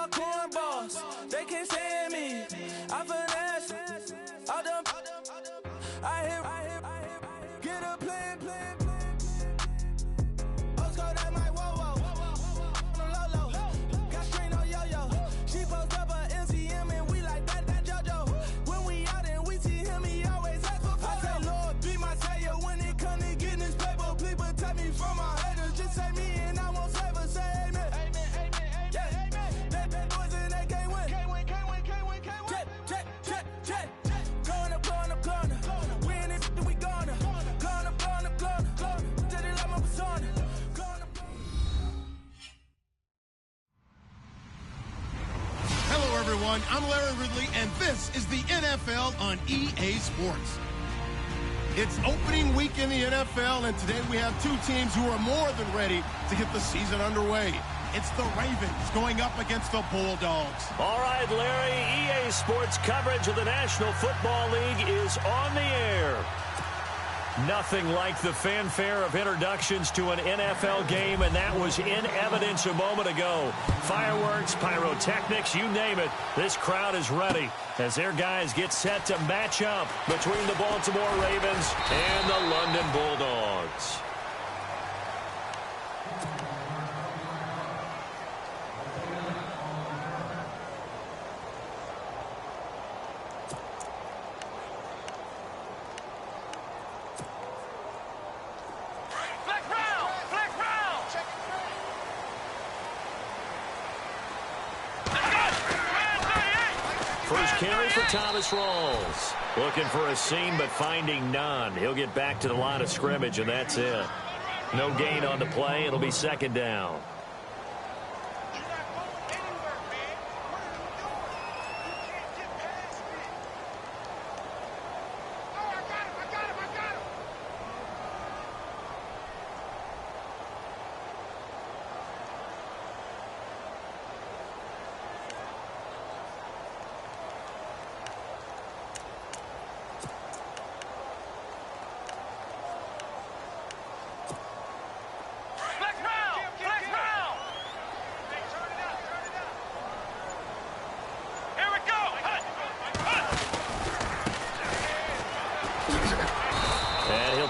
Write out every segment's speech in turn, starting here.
my cornballs, they can't stand me. I finesse, all them, I hit, get a plan. Osco, that my whoa, low, got strain on yo-yo. She post up a MCM and we like that JoJo. When we out and we see him, he always ask for photo. I say, Lord, be my savior when it come to getting this paper. Please protect me from my haters. Just say me and I won't save her. Say amen. That boys and they can't win. Jet. Going up. We in it, we gonna. Going up. Did it like my persona. Hello, everyone. I'm Larry Ridley, and this is the NFL on EA Sports. It's opening week in the NFL, and today we have two teams who are more than ready to get the season underway. It's the Ravens going up against the Bulldogs. All right, Larry, EA Sports coverage of the National Football League is on the air. Nothing like the fanfare of introductions to an NFL game, and that was in evidence a moment ago. Fireworks, pyrotechnics, you name it. This crowd is ready as their guys get set to match up between the Baltimore Ravens and the London Bulldogs. First carry for Thomas Rawls. Looking for a seam, but finding none. He'll get back to the line of scrimmage, and that's it. No gain on the play. It'll be second down.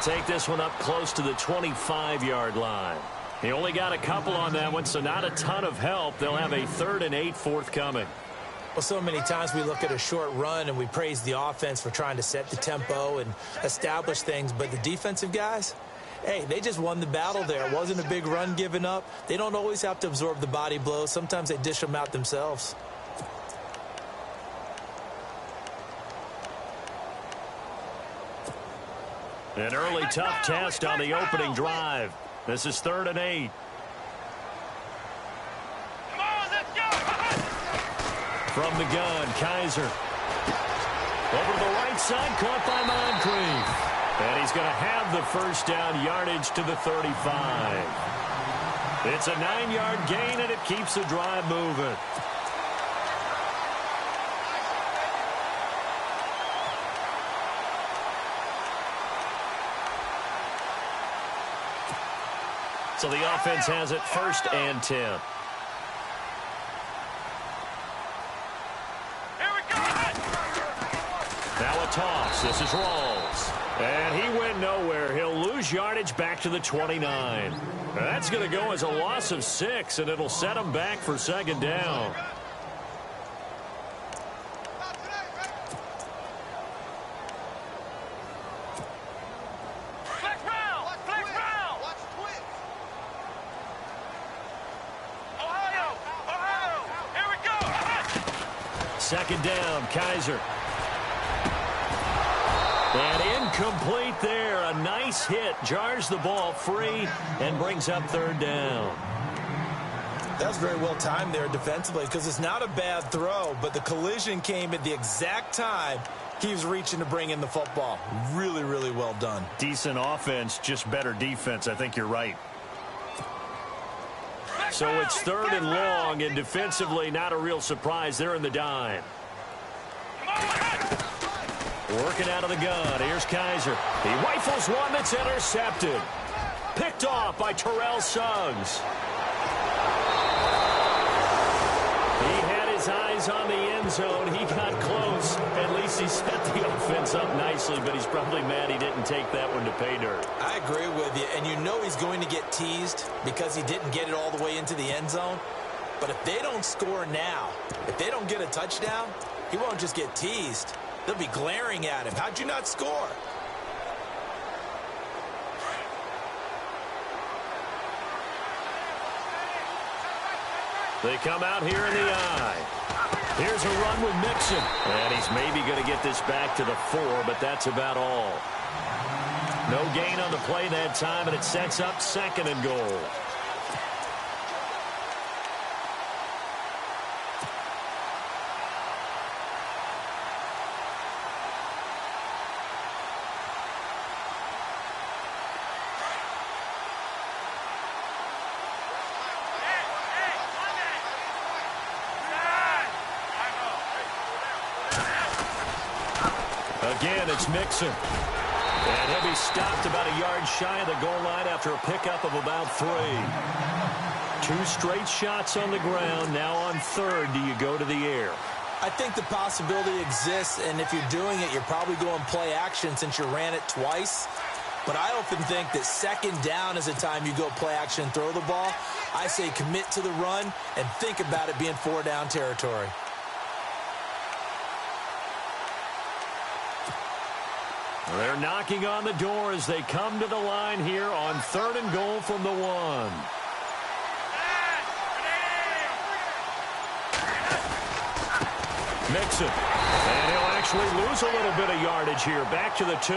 Take this one up close to the 25-yard line. He only got a couple on that one, so not a ton of help. They'll have a 3rd and 8 forthcoming. Well, so many times we look at a short run and we praise the offense for trying to set the tempo and establish things, but the defensive guys, hey, they just won the battle there. It wasn't a big run given up. They don't always have to absorb the body blows. Sometimes they dish them out themselves. An early tough test on the opening drive. This is 3rd and 8. Come on, let's go. From the gun, Kaiser. Over to the right side, caught by Moncrief. And he's going to have the first down yardage to the 35. It's a 9-yard gain, and it keeps the drive moving. So the offense has it 1st and 10. Here we go. Now a toss. This is Rawls. And he went nowhere. He'll lose yardage back to the 29. That's going to go as a loss of 6, and it'll set him back for 2nd down. Second down, Kaiser. And incomplete there. A nice hit. Jars the ball free and brings up 3rd down. That was very well timed there defensively because it's not a bad throw, but the collision came at the exact time he was reaching to bring in the football. Really, really well done. Decent offense, just better defense. I think you're right. So it's 3rd and long, and defensively not a real surprise. They're in the dime. Working out of the gun. Here's Kaiser. He rifles one that's intercepted. Picked off by Terrell Suggs. He eyes on the end zone. He got close. At least he set the offense up nicely, but he's probably mad he didn't take that one to pay dirt. I agree with you, and you know he's going to get teased because he didn't get it all the way into the end zone. But if they don't score now, if they don't get a touchdown, he won't just get teased. They'll be glaring at him. How'd you not score? They come out here in the eye. Here's a run with Mixon. And he's maybe going to get this back to the 4, but that's about all. No gain on the play that time, and it sets up 2nd and goal. Again, it's Mixon. And he'll be stopped about a yard shy of the goal line after a pickup of about 3. 2 straight shots on the ground. Now on 3rd, do you go to the air? I think the possibility exists, and if you're doing it, you're probably going play action since you ran it twice. But I often think that 2nd down is the time you go play action and throw the ball. I say commit to the run and think about it being 4-down territory. They're knocking on the door as they come to the line here on 3rd and goal from the 1. Mixon. And he'll actually lose a little bit of yardage here. Back to the 2.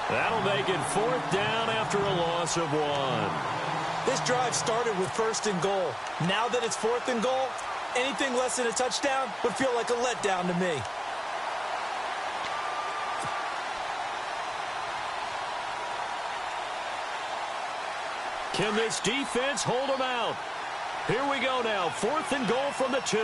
That'll make it 4th down after a loss of 1. This drive started with 1st and goal. Now that it's 4th and goal, anything less than a touchdown would feel like a letdown to me. Can this defense hold them out? Here we go now. 4th and goal from the 2.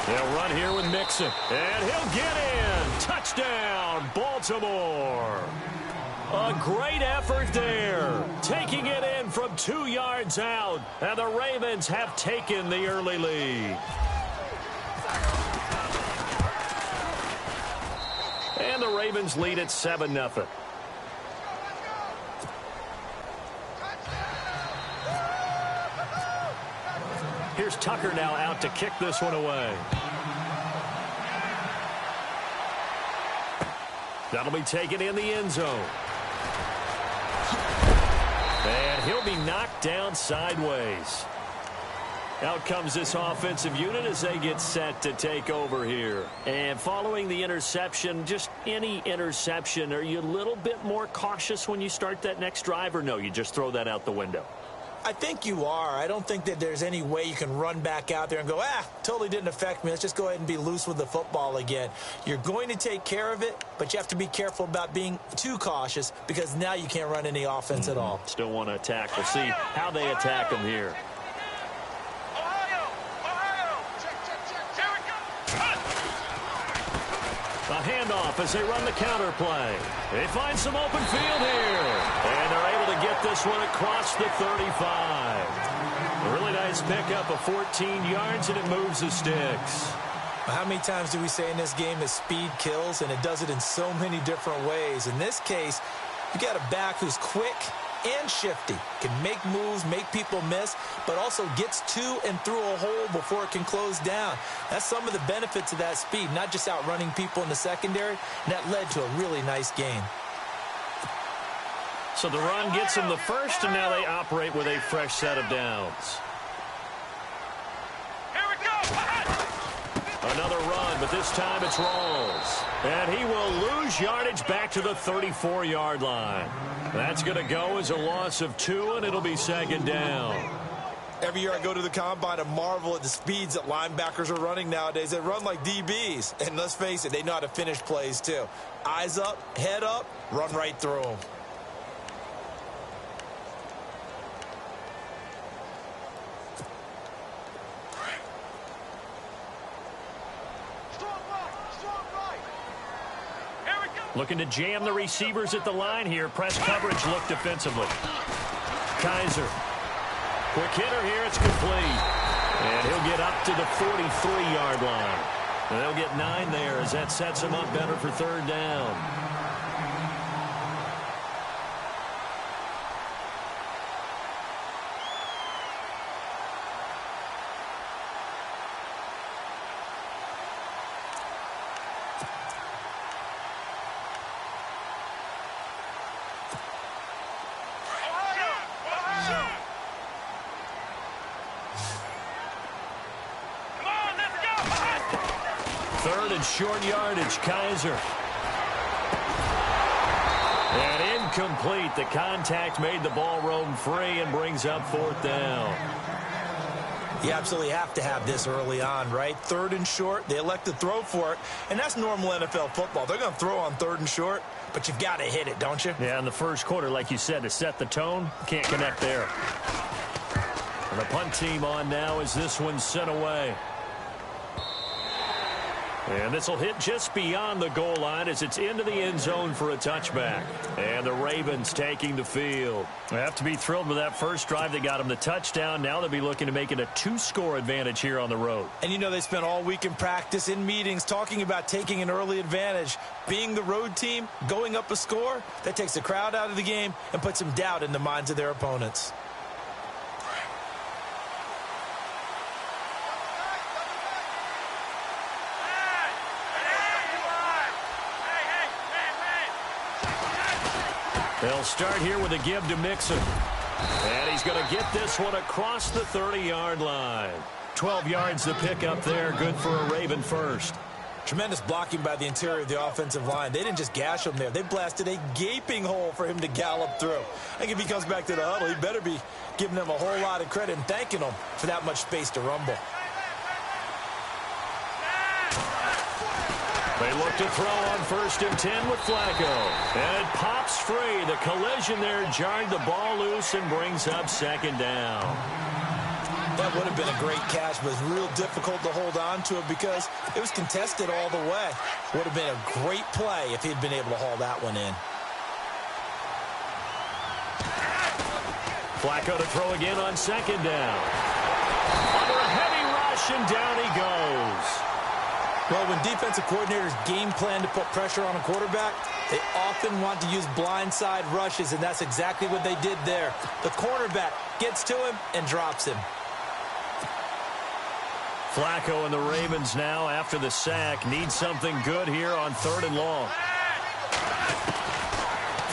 They'll run here with Mixon. And he'll get in. Touchdown, Baltimore. A great effort there. Taking it in from 2 yards out. And the Ravens have taken the early lead. And the Ravens lead at 7-0. Here's Tucker now out to kick this one away. That'll be taken in the end zone. And he'll be knocked down sideways. Out comes this offensive unit as they get set to take over here. And following the interception, just any interception, are you a little bit more cautious when you start that next drive, or no, you just throw that out the window? I think you are. I don't think that there's any way you can run back out there and go, totally didn't affect me. Let's just go ahead and be loose with the football again. You're going to take care of it, but you have to be careful about being too cautious because now you can't run any offense at all. Still want to attack. We'll see how they attack them here. A handoff as they run the counter play. They find some open field here. And they're able to get this one across the 35. A really nice pickup of 14 yards, and it moves the sticks. How many times do we say in this game that speed kills, and it does it in so many different ways? In this case, you got a back who's quick and shifty, can make moves, make people miss, but also gets to and through a hole before it can close down. That's some of the benefits of that speed, not just outrunning people in the secondary, and that led to a really nice gain. So the run gets them the first, and now they operate with a fresh set of downs. Another run, but this time it's Rawls. And he will lose yardage back to the 34-yard line. That's going to go as a loss of 2, and it'll be 2nd down. Every year I go to the combine and marvel at the speeds that linebackers are running nowadays. They run like DBs. And let's face it, they know how to finish plays too. Eyes up, head up, run right through them. Looking to jam the receivers at the line here. Press coverage look defensively. Kaiser. Quick hitter here. It's complete. And he'll get up to the 43-yard line. And they'll get 9 there as that sets him up better for third down. Third and short yardage, Kaiser. And incomplete. The contact made the ball roam free and brings up fourth down. You absolutely have to have this early on, right? Third and short, they elect to throw for it, and that's normal NFL football. They're going to throw on third and short, but you've got to hit it, don't you? Yeah, in the first quarter, like you said, to set the tone, can't connect there. And the punt team on now as this one's sent away. And this will hit just beyond the goal line as it's into the end zone for a touchback. And the Ravens taking the field. They have to be thrilled with that first drive. They got them the touchdown. Now they'll be looking to make it a 2-score advantage here on the road. And you know they spent all week in practice, in meetings, talking about taking an early advantage. Being the road team, going up a score, that takes the crowd out of the game and puts some doubt in the minds of their opponents. They'll start here with a give to Mixon. And he's going to get this one across the 30-yard line. 12 yards to pick up there. Good for a Raven first. Tremendous blocking by the interior of the offensive line. They didn't just gash him there. They blasted a gaping hole for him to gallop through. I think if he comes back to the huddle, he better be giving them a whole lot of credit and thanking them for that much space to rumble. They look to throw on 1st and 10 with Flacco. And it pops free. The collision there jarred the ball loose and brings up 2nd down. That would have been a great catch, but it's real difficult to hold on to it because it was contested all the way. Would have been a great play if he'd been able to haul that one in. Flacco to throw again on 2nd down. Under a heavy rush, and down he goes. Well, when defensive coordinators game plan to put pressure on a quarterback, they often want to use blindside rushes, and that's exactly what they did there. The cornerback gets to him and drops him. Flacco and the Ravens now, after the sack, need something good here on 3rd and long.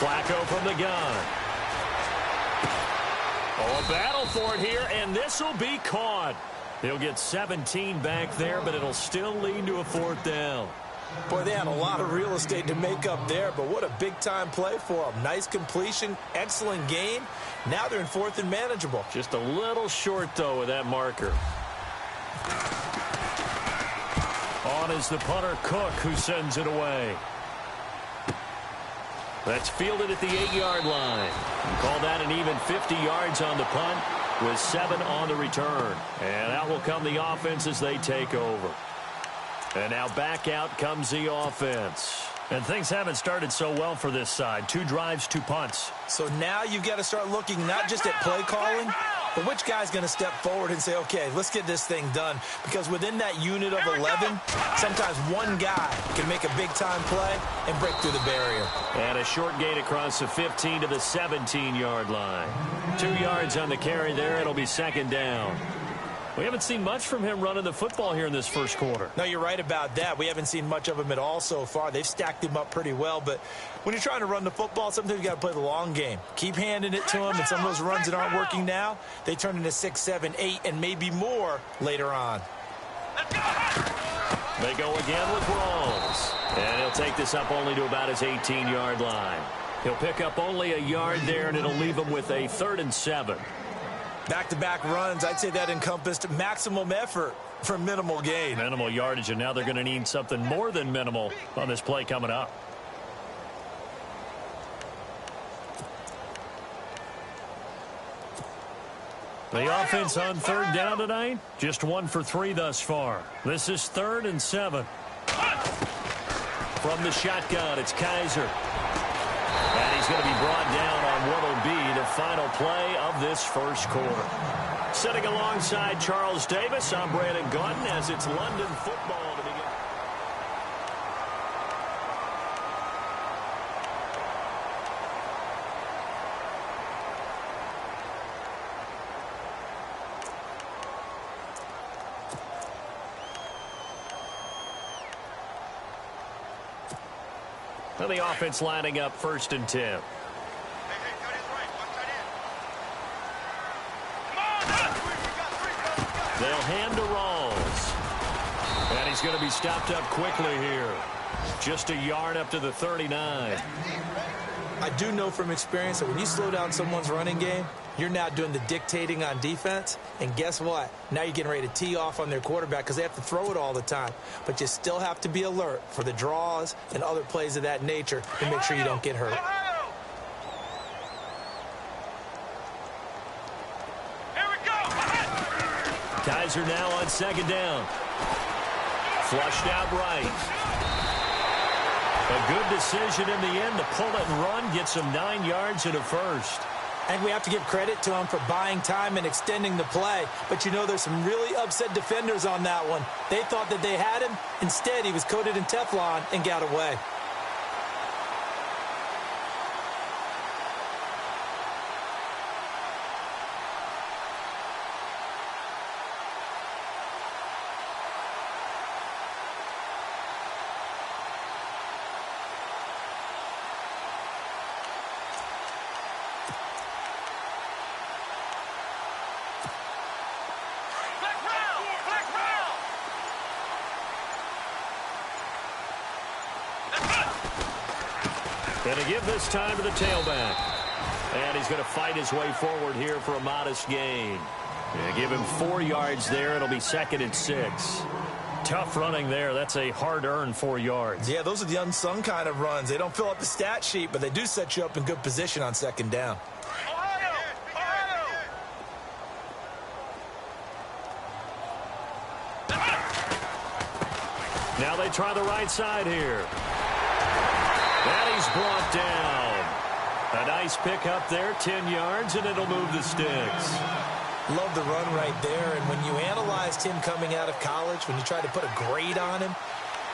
Flacco from the gun. Oh, a battle for it here, and this will be caught. He'll get 17 back there, but it'll still lead to a 4th down. Boy, they had a lot of real estate to make up there, but what a big-time play for them. Nice completion, excellent gain. Now they're in 4th and manageable. Just a little short, though, with that marker. On is the punter, Cook, who sends it away. That's fielded at the 8-yard line. And call that an even 50 yards on the punt with 7 on the return. And out will come the offense as they take over. And now back out comes the offense. And things haven't started so well for this side. 2 drives, 2 punts. So now you've got to start looking not just at play calling, but which guy's going to step forward and say, okay, let's get this thing done. Because within that unit of 11, sometimes one guy can make a big-time play and break through the barrier. And a short gain across the 15 to the 17-yard line. 2 yards on the carry there. It'll be 2nd down. We haven't seen much from him running the football here in this first quarter. No, you're right about that. We haven't seen much of him at all so far. They've stacked him up pretty well, but when you're trying to run the football, sometimes you got to play the long game. Keep handing it to him, and some of those runs that aren't working now, they turn into 6, 7, 8, and maybe more later on. They go again with Rawls. And he'll take this up only to about his 18-yard line. He'll pick up only a yard there, and it'll leave him with a 3rd and 7. Back-to-back runs, I'd say that encompassed maximum effort for minimal gain. Minimal yardage, and now they're going to need something more than minimal on this play coming up. The offense on 3rd down tonight, just 1 for 3 thus far. This is 3rd and 7. From the shotgun, it's Kaiser. And he's going to be brought down on what will be the final play of this first quarter. sitting alongside Charles Davis. I'm Brandon Gaudin as it's London football to begin. Well, the offense lining up 1st and 10. They'll hand to Rawls. And he's going to be stopped up quickly here. Just a yard up to the 39. I do know from experience that when you slow down someone's running game, you're now doing the dictating on defense. And guess what? Now you're getting ready to tee off on their quarterback because they have to throw it all the time. But you still have to be alert for the draws and other plays of that nature to make sure you don't get hurt. Kaiser now on 2nd down. Flushed out right. A good decision in the end to pull it and run. Gets him 9 yards and a first. And we have to give credit to him for buying time and extending the play. But, you know, there's some really upset defenders on that one. They thought that they had him. Instead, he was coated in Teflon and got away. Going to give this time to the tailback. And he's going to fight his way forward here for a modest gain. Yeah, give him 4 yards there. It'll be 2nd and 6. Tough running there. That's a hard-earned 4 yards. Yeah, those are the unsung kind of runs. They don't fill up the stat sheet, but they do set you up in good position on 2nd down. Now they try the right side here. And he's brought down. A nice pickup there, 10 yards, and it'll move the sticks. Love the run right there. And when you analyzed him coming out of college, when you tried to put a grade on him,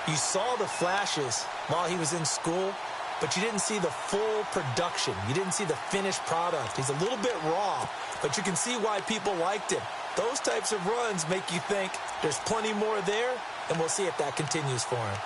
you saw the flashes while he was in school, but you didn't see the full production. You didn't see the finished product. He's a little bit raw, but you can see why people liked him. Those types of runs make you think there's plenty more there, and we'll see if that continues for him.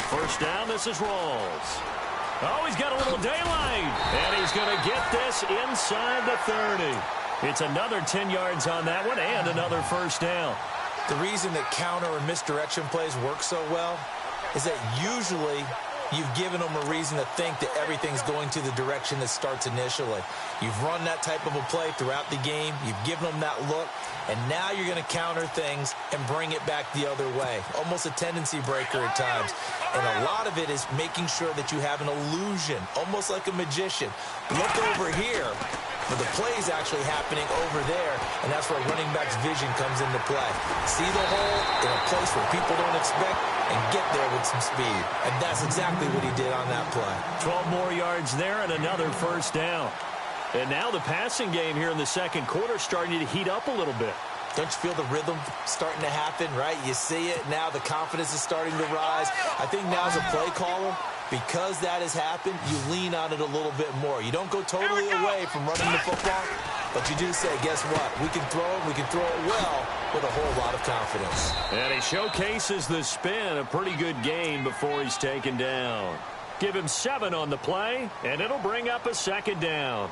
First down, this is Rawls. Oh, he's got a little daylight. And he's going to get this inside the 30. It's another 10 yards on that one and another first down. The reason that counter or misdirection plays work so well is that usually you've given them a reason to think that everything's going to the direction that starts initially. You've run that type of a play throughout the game. You've given them that look. And now you're going to counter things and bring it back the other way. Almost a tendency breaker at times. And a lot of it is making sure that you have an illusion, almost like a magician. Look over here, but the play is actually happening over there, and that's where running back's vision comes into play. See the hole in a place where people don't expect and get there with some speed. And that's exactly what he did on that play. 12 more yards there and another first down. And now the passing game here in the second quarter starting to heat up a little bit. Don't you feel the rhythm starting to happen, right? You see it. Now the confidence is starting to rise. I think now as a play caller, because that has happened, you lean on it a little bit more. You don't go totally away from running the football, but you do say, guess what? We can throw it. We can throw it well with a whole lot of confidence. And he showcases the spin. A pretty good gain before he's taken down. Give him 7 on the play, and it'll bring up a second down.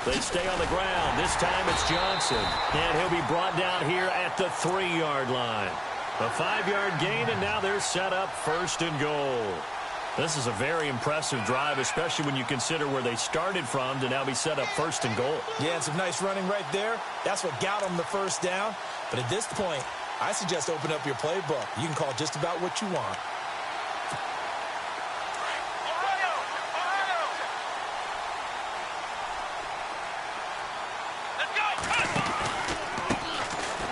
They stay on the ground. This time it's Johnson. And he'll be brought down here at the 3-yard line. A 5-yard gain, and now they're set up 1st and goal. This is a very impressive drive, especially when you consider where they started from to now be set up 1st and goal. Yeah, and some nice running right there. That's what got them the 1st down. But at this point, I suggest open up your playbook. You can call just about what you want.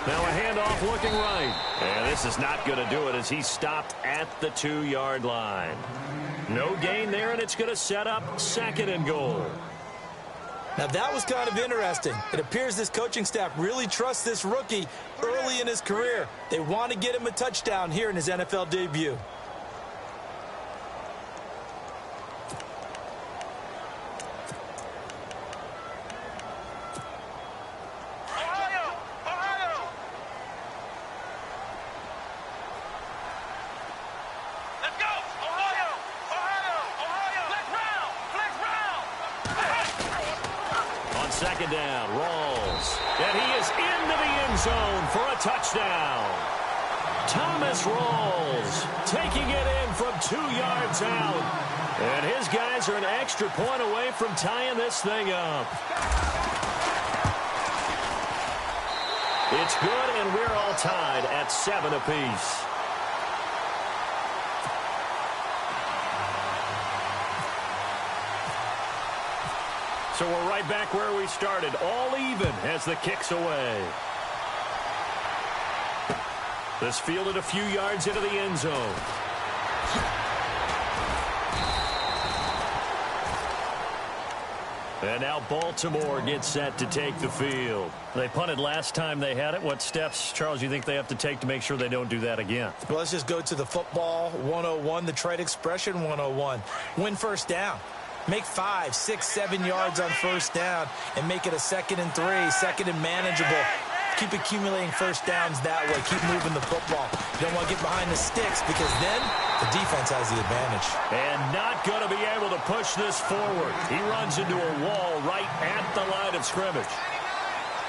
Now a handoff looking right. And this is not going to do it as he stopped at the 2-yard line. No gain there, and it's going to set up 2nd and goal. Now that was kind of interesting. It appears this coaching staff really trusts this rookie early in his career. They want to get him a touchdown here in his NFL debut. Second down, Rawls. And he is into the end zone for a touchdown. Thomas Rawls taking it in from 2 yards out. And his guys are an extra point away from tying this thing up. It's good, and we're all tied at 7 apiece. So we're right back where we started, all even as the kick's away. This fielded a few yards into the end zone. And now Baltimore gets set to take the field. They punted last time they had it. What steps, Charles, you think they have to take to make sure they don't do that again? Well, let's just go to the football 101, the trade expression 101. Win 1st down. Make 5, 6, 7 yards on 1st down and make it a 2nd and 3, 2nd and manageable. Keep accumulating 1st downs that way. Keep moving the football. You don't want to get behind the sticks because then the defense has the advantage. And not going to be able to push this forward. He runs into a wall right at the line of scrimmage.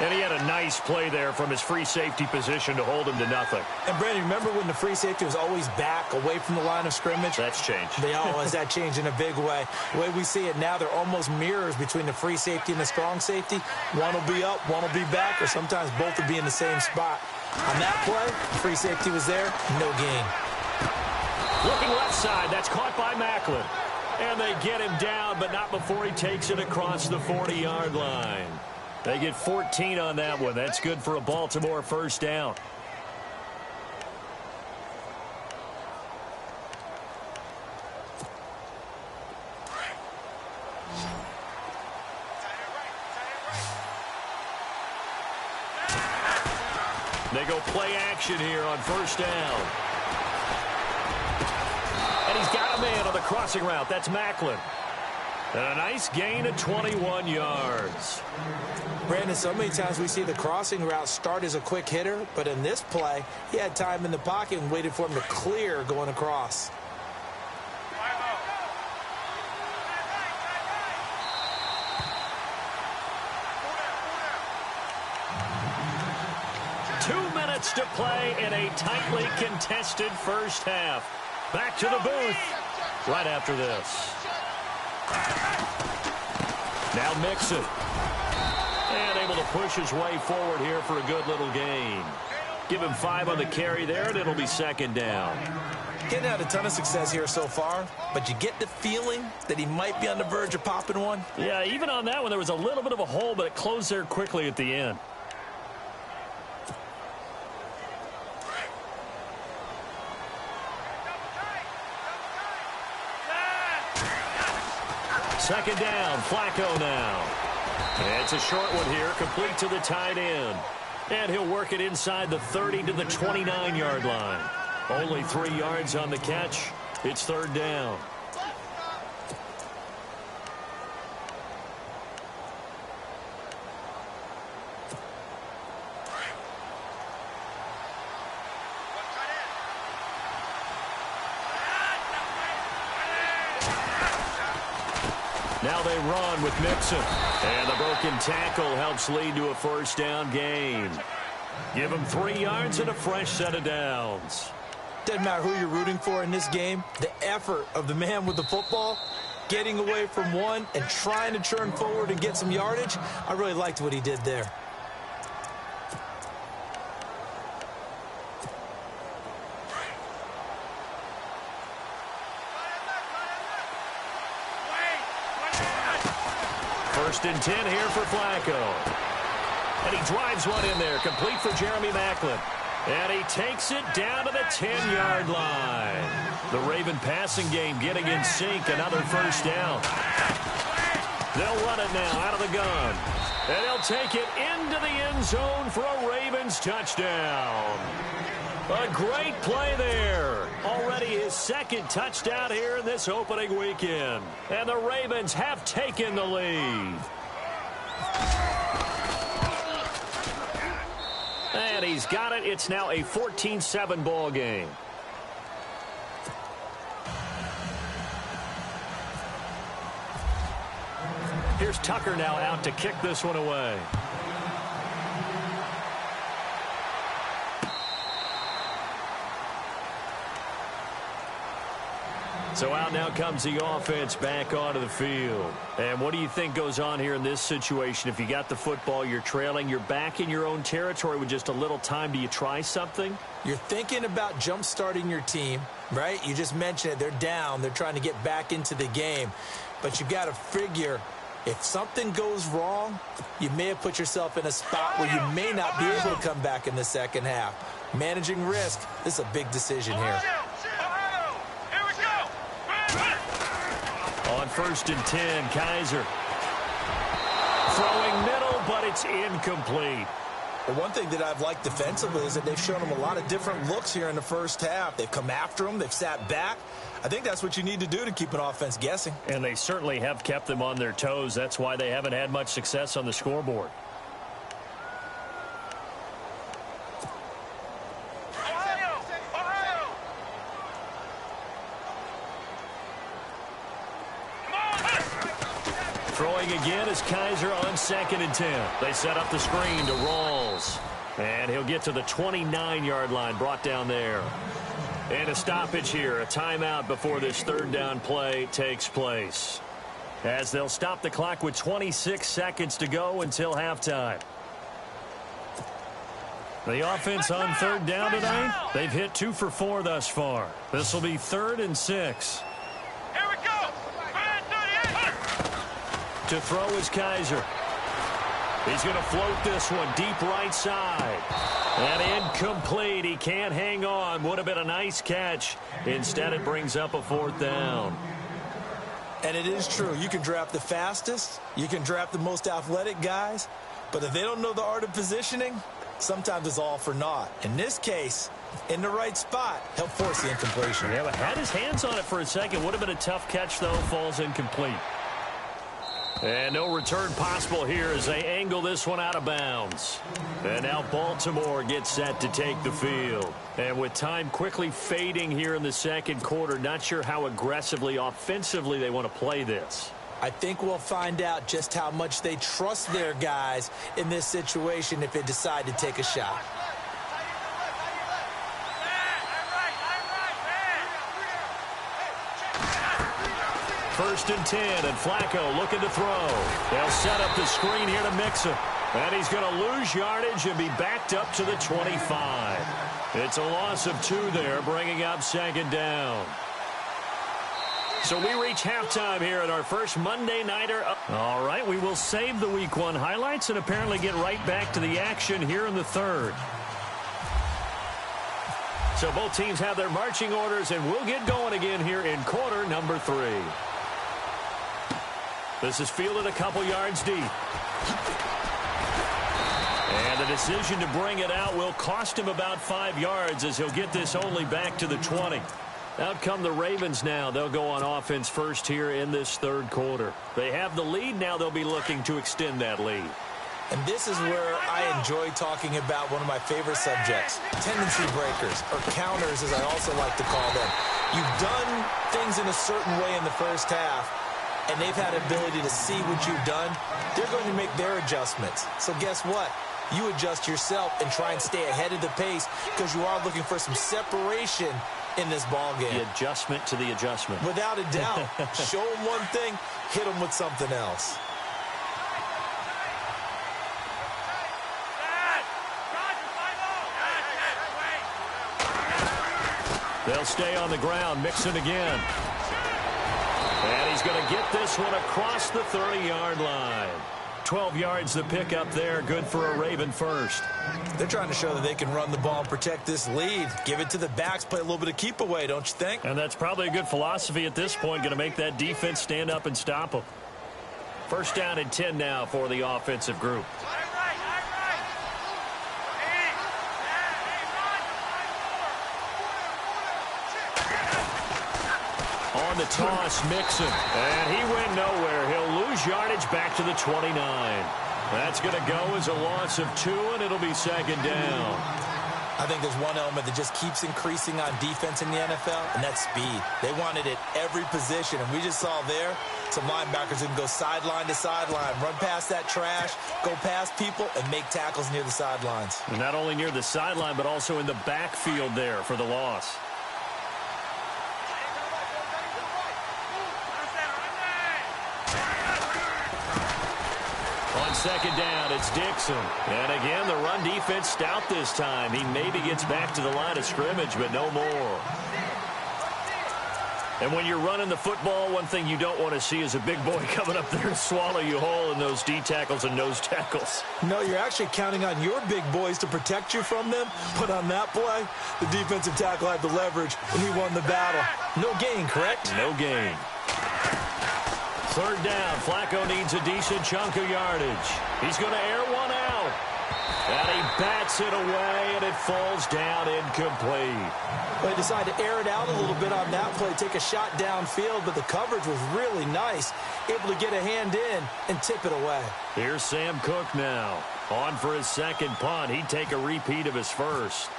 And he had a nice play there from his free safety position to hold him to nothing. And, Brandon, remember when the free safety was always back away from the line of scrimmage? That's changed. Has that changed in a big way. The way we see it now, they're almost mirrors between the free safety and the strong safety. One will be up, one will be back, or sometimes both will be in the same spot. On that play, the free safety was there, no gain. Looking left side, that's caught by Macklin. And they get him down, but not before he takes it across the 40-yard line. They get 14 on that one. That's good for a Baltimore 1st down. They go play action here on 1st down. And he's got a man on the crossing route. That's Macklin. And a nice gain of 21 yards. Brandon, so many times we see the crossing route start as a quick hitter, but in this play, he had time in the pocket and waited for him to clear going across. To play in a tightly contested 1st half. Back to the booth right after this. Now Mixon. And able to push his way forward here for a good little gain. Give him 5 on the carry there, and it'll be 2nd down. Getting out a ton of success here so far, but you get the feeling that he might be on the verge of popping one. Yeah, even on that one, there was a little bit of a hole, but it closed there quickly at the end. Second down, Flacco now. And it's a short one here, complete to the tight end. And he'll work it inside the 30 to the 29-yard line. Only 3 yards on the catch. It's 3rd down. Now they run with Mixon. And the broken tackle helps lead to a first down gain. Give him 3 yards and a fresh set of downs. Doesn't matter who you're rooting for in this game. The effort of the man with the football, getting away from one and trying to turn forward and get some yardage, I really liked what he did there. First and 10 here for Flacco. And he drives one in there, complete for Jeremy Maclin. And he takes it down to the 10-yard line. The Raven passing game getting in sync, another first down. They'll run it now out of the gun. And they'll take it into the end zone for a Ravens touchdown. A great play there. Already his second touchdown here in this opening weekend. And the Ravens have taken the lead. And he's got it. It's now a 14-7 ball game. Here's Tucker now out to kick this one away. So out now comes the offense back onto the field. And what do you think goes on here in this situation? If you got the football, you're trailing, you're back in your own territory with just a little time. Do you try something? You're thinking about jump-starting your team, right? You just mentioned it. They're down. They're trying to get back into the game. But you got to figure, if something goes wrong, you may have put yourself in a spot where you may not be able to come back in the second half. Managing risk, this is a big decision here. On first and 10, Kaiser. Throwing middle, but it's incomplete. Well, one thing that I've liked defensively is that they've shown them a lot of different looks here in the first half. They've come after them. They've sat back. I think that's what you need to do to keep an offense guessing. And they certainly have kept them on their toes. That's why they haven't had much success on the scoreboard. Throwing again is Kaiser on second and 10. They set up the screen to Rawls. And he'll get to the 29-yard line, brought down there. And a stoppage here, a timeout before this third down play takes place. As they'll stop the clock with 26 seconds to go until halftime. The offense on third down tonight, they've hit 2 for 4 thus far. This will be 3rd and 6. To throw is Kaiser. He's going to float this one deep right side. And incomplete. He can't hang on. Would have been a nice catch. Instead, it brings up a 4th down. And it is true. You can draft the fastest. You can draft the most athletic guys. But if they don't know the art of positioning, sometimes it's all for naught. In this case, in the right spot, he'll force the incompletion. Yeah, but had his hands on it for a second. Would have been a tough catch, though. Falls incomplete. And no return possible here as they angle this one out of bounds. And now Baltimore gets set to take the field. And with time quickly fading here in the second quarter, not sure how aggressively, offensively they want to play this. I think we'll find out just how much they trust their guys in this situation if they decide to take a shot. First and 10, and Flacco looking to throw. They'll set up the screen here to Mixon. And he's going to lose yardage and be backed up to the 25. It's a loss of 2 there, bringing up second down. So we reach halftime here at our first Monday Nighter. All right, we will save the Week 1 highlights and apparently get right back to the action here in the third. So both teams have their marching orders, and we'll get going again here in quarter number 3. This is fielded a couple yards deep. And the decision to bring it out will cost him about 5 yards as he'll get this only back to the 20. Out come the Ravens now. They'll go on offense first here in this third quarter. They have the lead. Now they'll be looking to extend that lead. And this is where I enjoy talking about one of my favorite subjects, tendency breakers, or counters as I also like to call them. You've done things in a certain way in the first half. and they've had ability to see what you've done, they're going to make their adjustments. So guess what? You adjust yourself and try and stay ahead of the pace because you are looking for some separation in this ball game. The adjustment to the adjustment. Without a doubt. Show them one thing, hit them with something else. They'll stay on the ground, Mixon again. And he's going to get this one across the 30-yard line. 12 yards the pickup there, good for a Raven first. They're trying to show that they can run the ball and protect this lead. Give it to the backs, play a little bit of keep away, don't you think? And that's probably a good philosophy at this point, going to make that defense stand up and stop them. First down and 10 now for the offensive group. On the toss, Mixon. And he went nowhere. He'll lose yardage back to the 29. That's going to go as a loss of 2, and it'll be second down. I think there's one element that just keeps increasing on defense in the NFL, and that's speed. They want it at every position, and we just saw there some linebackers who can go sideline to sideline, run past that trash, go past people, and make tackles near the sidelines. And not only near the sideline, but also in the backfield there for the loss. On second down, it's Dixon. And again, the run defense stout this time. He maybe gets back to the line of scrimmage, but no more. And when you're running the football, one thing you don't want to see is a big boy coming up there and swallow you whole in those D tackles and nose tackles. No, you're actually counting on your big boys to protect you from them. But on that play, the defensive tackle had the leverage, and he won the battle. No gain, correct? No gain. Third down, Flacco needs a decent chunk of yardage. He's going to air one out. And he bats it away, and it falls down incomplete. They decided to air it out a little bit on that play, take a shot downfield, but the coverage was really nice, able to get a hand in and tip it away. Here's Sam Cook now. On for his second punt. He'd take a repeat of his first.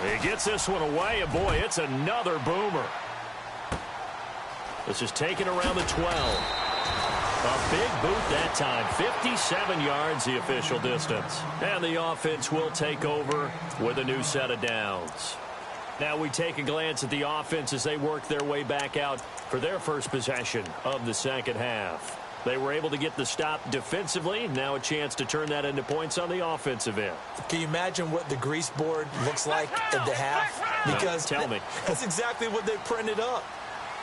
He gets this one away, and boy, it's another boomer. This is taken around the 12. A big boot that time. 57 yards the official distance. And the offense will take over with a new set of downs. Now we take a glance at the offense as they work their way back out for their first possession of the second half. They were able to get the stop defensively. Now a chance to turn that into points on the offensive end. Can you imagine what the grease board looks like at the half? Because tell me. That's exactly what they printed up.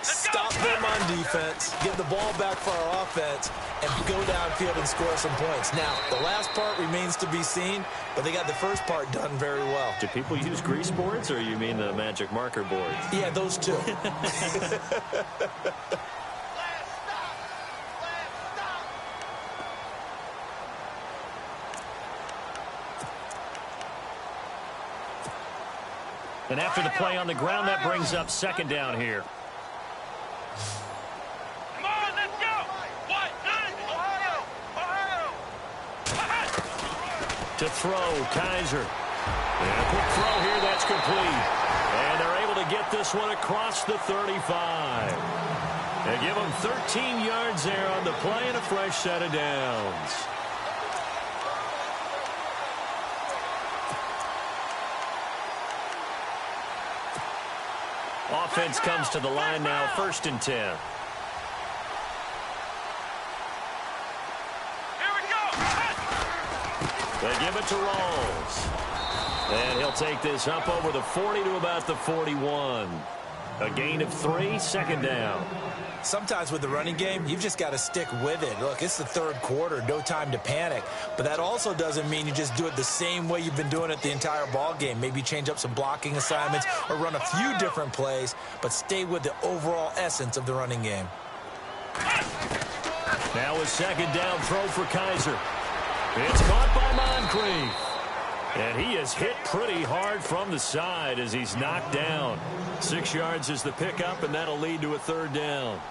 Stop them on defense, get the ball back for our offense, and go downfield and score some points. Now, the last part remains to be seen, but they got the first part done very well. Do people use grease boards, or you mean the magic marker boards? Yeah, those two. And after the play on the ground, that brings up second down here. To throw, Kaiser. And a quick throw here, that's complete. And they're able to get this one across the 35. They give them 13 yards there on the play and a fresh set of downs. Offense comes to the line now, 1st and 10. They give it to Rawls. And he'll take this up over the 40 to about the 41. A gain of 3, second down. Sometimes with the running game, you've just got to stick with it. Look, it's the third quarter, no time to panic. But that also doesn't mean you just do it the same way you've been doing it the entire ball game. Maybe change up some blocking assignments or run a few different plays, but stay with the overall essence of the running game. Now a second down throw for Kaiser. It's caught by Moncrief. And he is hit pretty hard from the side as he's knocked down. 6 yards is the pickup, and that'll lead to a third down.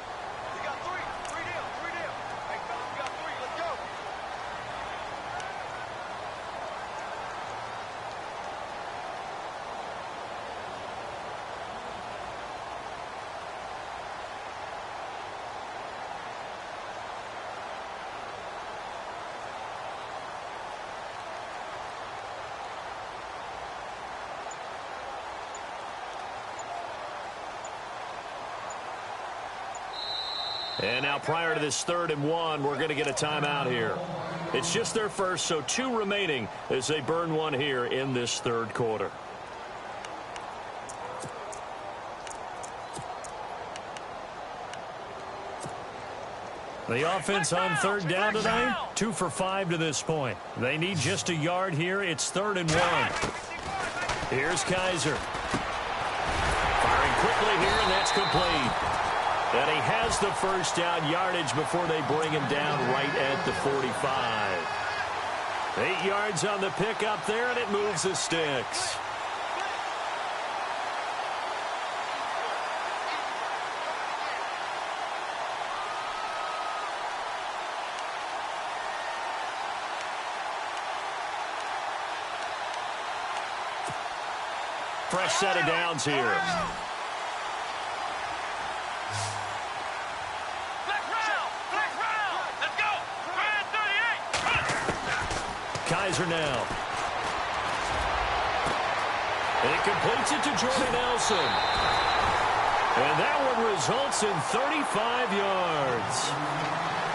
And now prior to this 3rd and 1, we're going to get a timeout here. It's just their first, so 2 remaining as they burn one here in this 3rd quarter. The offense on 3rd down tonight, 2 for 5 to this point. They need just a yard here. It's 3rd and 1. Here's Kaiser. Firing quickly here, and that's complete. And he has the first down yardage before they bring him down right at the 45. 8 yards on the pickup there, and it moves the sticks. Fresh set of downs here. Kaiser now. And he completes it to Jordan Nelson. And that one results in 35 yards.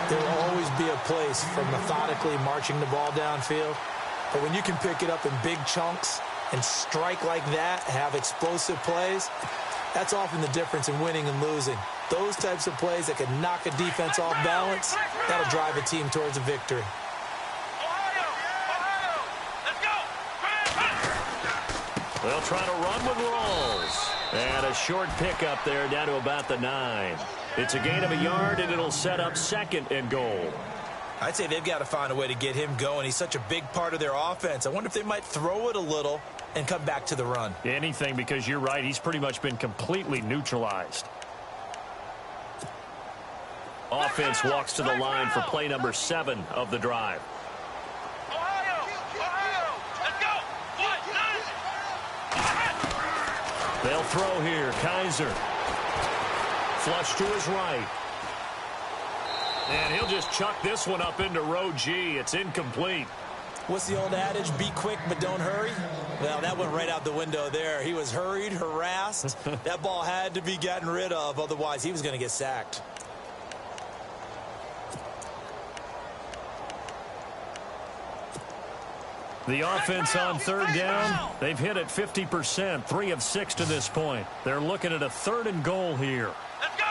There will always be a place for methodically marching the ball downfield. But when you can pick it up in big chunks and strike like that, have explosive plays, that's often the difference in winning and losing. Those types of plays that can knock a defense off balance, that'll drive a team towards a victory. They'll try to run with Rawls. And a short pickup there down to about the 9. It's a gain of a yard, and it'll set up 2nd and goal. I'd say they've got to find a way to get him going. He's such a big part of their offense. I wonder if they might throw it a little and come back to the run. Anything, because you're right. He's pretty much been completely neutralized. Offense walks to the line for play number 7 of the drive. They'll throw here. Kaiser. Flush to his right. And he'll just chuck this one up into row G. It's incomplete. What's the old adage? Be quick, but don't hurry? Well, that went right out the window there. He was hurried, harassed. That ball had to be gotten rid of. Otherwise, he was going to get sacked. The offense on 3rd down, they've hit it 50%, 3 of 6 to this point. They're looking at a 3rd and goal here. Let's go.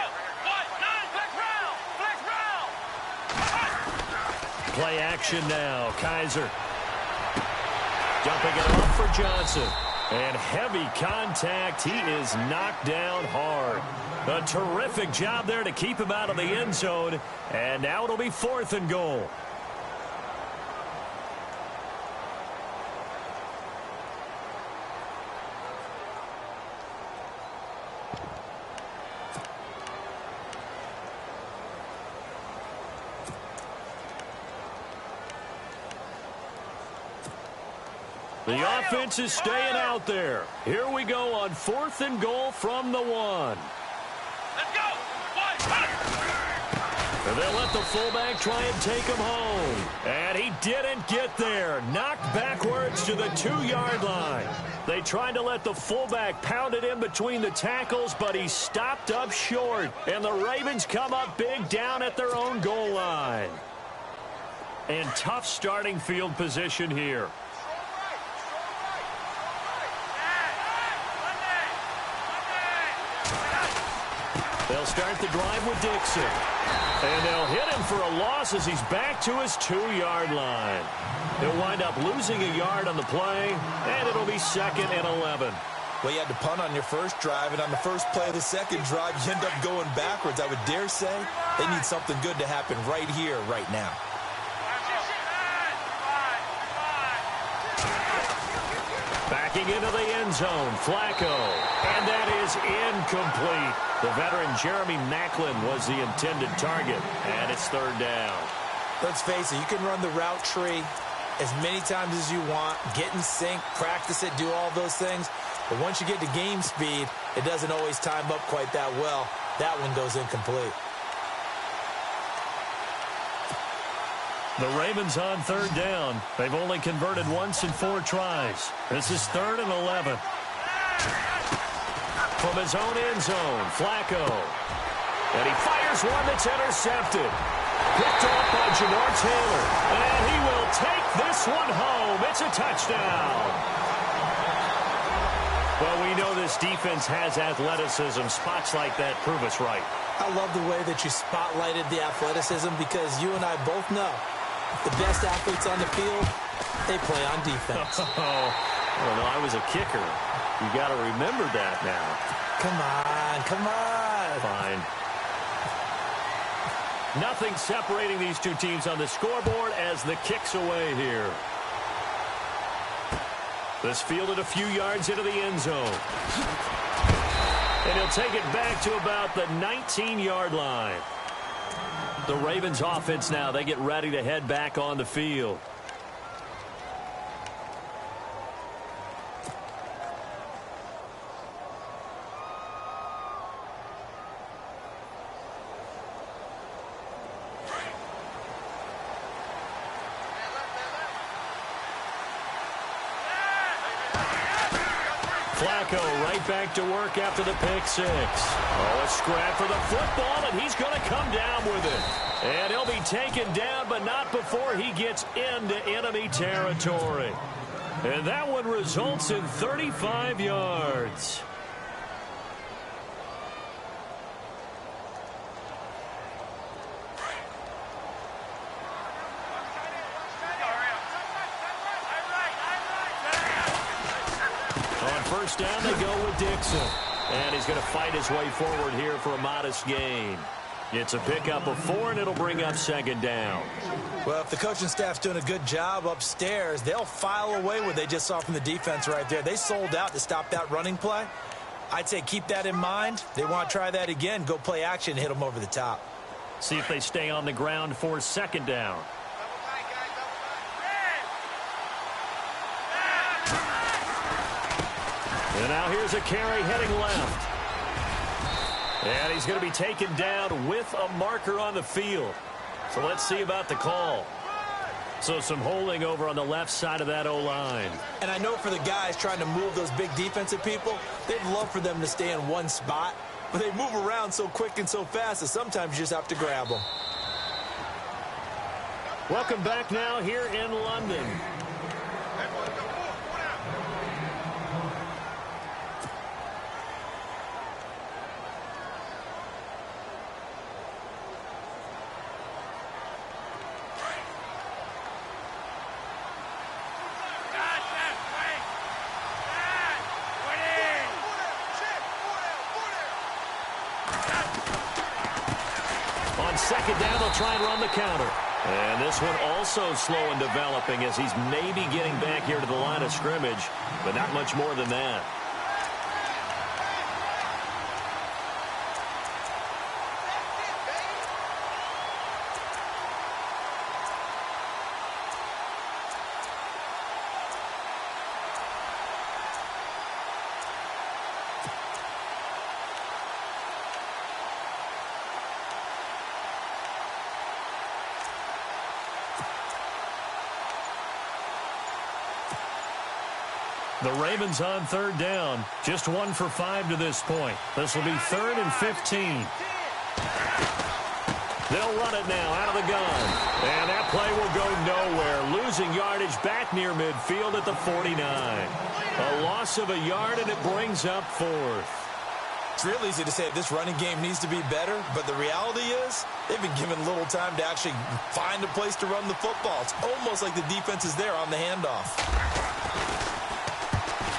Play action now. Kaiser. Dumping it off for Johnson. And heavy contact. He is knocked down hard. A terrific job there to keep him out of the end zone. And now it'll be 4th and goal. The offense is staying out there. Here we go on 4th and goal from the 1. Let's go. And they'll let the fullback try and take him home. And he didn't get there. Knocked backwards to the 2-yard line. They tried to let the fullback pound it in between the tackles, but he stopped up short. And the Ravens come up big down at their own goal line. And tough starting field position here. They'll start the drive with Dixon. And they'll hit him for a loss as he's back to his 2-yard line. He'll wind up losing a yard on the play, and it'll be 2nd and 11. Well, you had to punt on your first drive, and on the first play of the second drive, you end up going backwards. I would dare say they need something good to happen right here, right now. Backing into the end zone, Flacco. And that is incomplete. The veteran Jeremy Maclin was the intended target, and it's 3rd down. Let's face it, you can run the route tree as many times as you want, get in sync, practice it, do all those things. But once you get to game speed, it doesn't always time up quite that well. That one goes incomplete. The Ravens on 3rd down. They've only converted once in 4 tries. This is 3rd and 11. From his own end zone, Flacco. And he fires one that's intercepted. Picked off by Jamar Taylor. And he will take this one home. It's a touchdown. Well, we know this defense has athleticism. Spots like that prove us right. I love the way that you spotlighted the athleticism because you and I both know the best athletes on the field, they play on defense. Oh, no, I was a kicker. You got to remember that now. Come on, come on. Fine. Nothing separating these two teams on the scoreboard as the kick's away here. This fielded a few yards into the end zone. And he'll take it back to about the 19-yard line. The Ravens offense now, they get ready to head back on the field. Flacco right back to work after the pick six. Oh, a scrap for the football, and he's going to come down with it. And he'll be taken down, but not before he gets into enemy territory. And that one results in 35 yards. First down, they go with Dixon. And he's going to fight his way forward here for a modest gain. It's a pickup of 4, and it'll bring up second down. Well, if the coaching staff's doing a good job upstairs, they'll file away what they just saw from the defense right there. They sold out to stop that running play. I'd say keep that in mind. They want to try that again. Go play action, hit them over the top. See if they stay on the ground for second down. And now here's a carry heading left. And he's going to be taken down with a marker on the field. So let's see about the call. So some holding over on the left side of that O-line. And I know for the guys trying to move those big defensive people, they'd love for them to stay in one spot. But they move around so quick and so fast that sometimes you just have to grab them. Welcome back now here in London. Second down, they'll try and run the counter. And this one also slow in developing as he's maybe getting back here to the line of scrimmage, but not much more than that. The Ravens on third down. Just 1 for 5 to this point. This will be 3rd and 15. They'll run it now out of the gun. And that play will go nowhere. Losing yardage back near midfield at the 49. A loss of a yard, and it brings up 4th. It's real easy to say this running game needs to be better, but the reality is they've been given little time to actually find a place to run the football. It's almost like the defense is there on the handoff.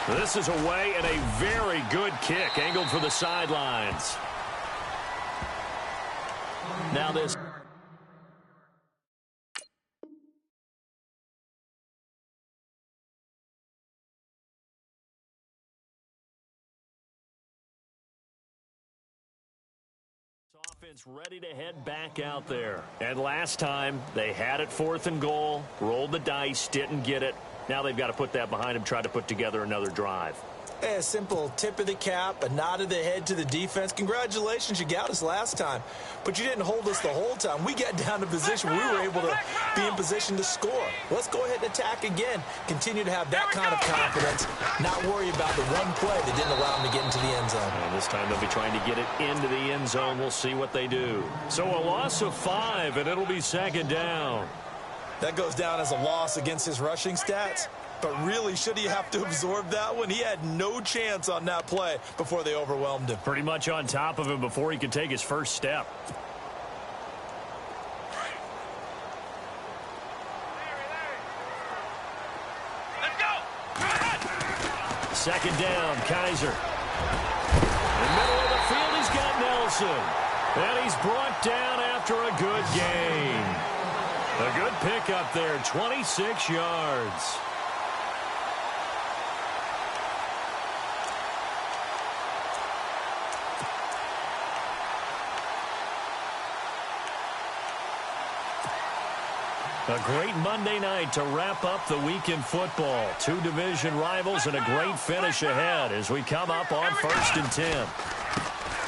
This is away and a very good kick angled for the sidelines. Now this. Offense ready to head back out there. And last time they had it 4th and goal, rolled the dice, didn't get it. Now they've got to put that behind them, try to put together another drive. Hey, a simple tip of the cap, a nod of the head to the defense. Congratulations, you got us last time. But you didn't hold us the whole time. We got down to position. We were able to be in position to score. Let's go ahead and attack again. Continue to have that kind of confidence. Not worry about the one play that didn't allow them to get into the end zone. And this time they'll be trying to get it into the end zone. We'll see what they do. So a loss of 5, and it'll be second down. That goes down as a loss against his rushing stats. But really, should he have to absorb that one? He had no chance on that play before they overwhelmed him. Pretty much on top of him before he could take his first step. Let's go. Second down, Kaiser. In the middle of the field, he's got Nelson. And he's brought down after a good gain. A good pickup there, 26 yards. A great Monday night to wrap up the week in football. 2 division rivals and a great finish ahead as we come up on 1st and 10.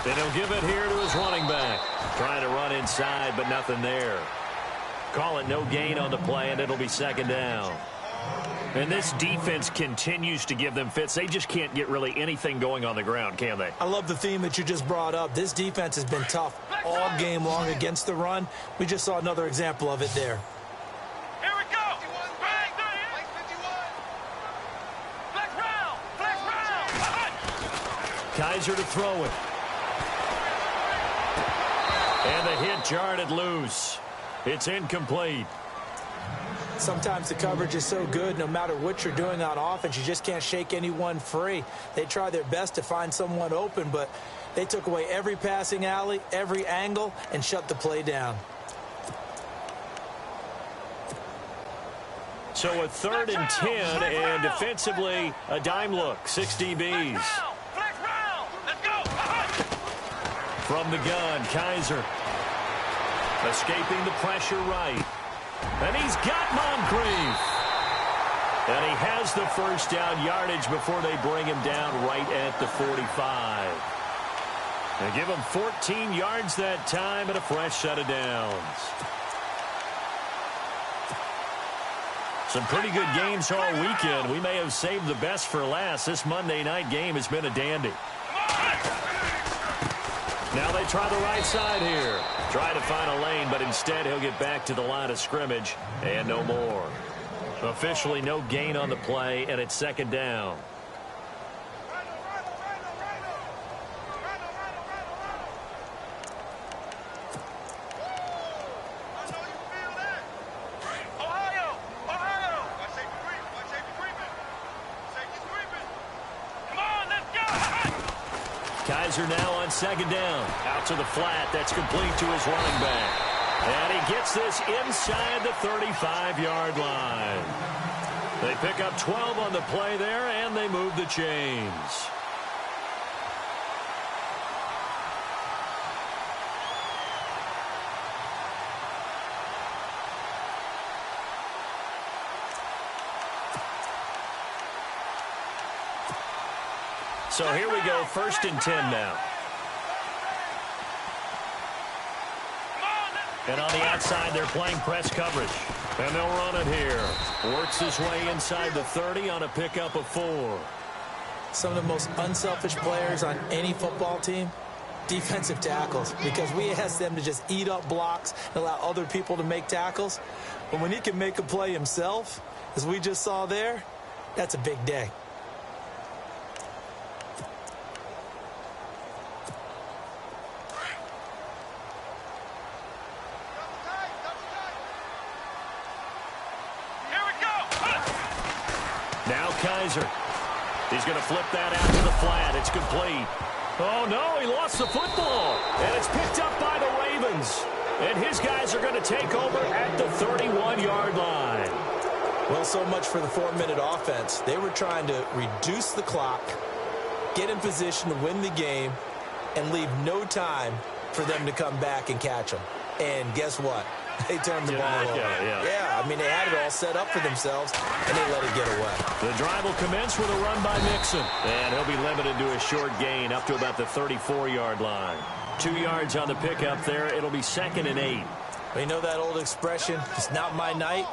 And he'll give it here to his running back. Trying to run inside, but nothing there. Call it no gain on the play, and it'll be second down. And this defense continues to give them fits. They just can't get really anything going on the ground, can they? I love the theme that you just brought up. This defense has been tough all game long against the run. We just saw another example of it there. Here we go. Flex round. Kaiser to throw it. And the hit jarred it loose. It's incomplete. Sometimes the coverage is so good, no matter what you're doing on offense, you just can't shake anyone free. They try their best to find someone open, but they took away every passing alley, every angle, and shut the play down. So a 3rd and 10, and defensively, a dime look, 6 DBs. Flex round. Let's go. From the gun, Kaiser. Escaping the pressure right. And he's got Moncrief. And he has the first down yardage before they bring him down right at the 45. They give him 14 yards that time and a fresh set of downs. Some pretty good games all weekend. We may have saved the best for last. This Monday night game has been a dandy. Now they try the right side here. Try to find a lane, but instead he'll get back to the line of scrimmage and no more. Officially no gain on the play, and it's second down. Kaiser now on second down. Out to the flat. That's complete to his running back. And he gets this inside the 35-yard line. They pick up 12 on the play there, and they move the chains. So here we go, 1st and 10 now. And on the outside, they're playing press coverage. And they'll run it here. Works his way inside the 30 on a pickup of 4. Some of the most unselfish players on any football team, defensive tackles, because we ask them to just eat up blocks and allow other people to make tackles. But when he can make a play himself, as we just saw there, that's a big day. Now Kaiser. He's going to flip that out to the flat. It's complete. Oh, no, he lost the football. And it's picked up by the Ravens. And his guys are going to take over at the 31-yard line. Well, so much for the 4-minute offense. They were trying to reduce the clock, get in position to win the game, and leave no time for them to come back and catch them. And guess what? They turned the ball over. Yeah, I mean, they had it all set up for themselves, and they let it get away. The drive will commence with a run by Mixon. And he'll be limited to a short gain up to about the 34-yard line. 2 yards on the pickup there. It'll be 2nd and 8. You know that old expression, it's not my night?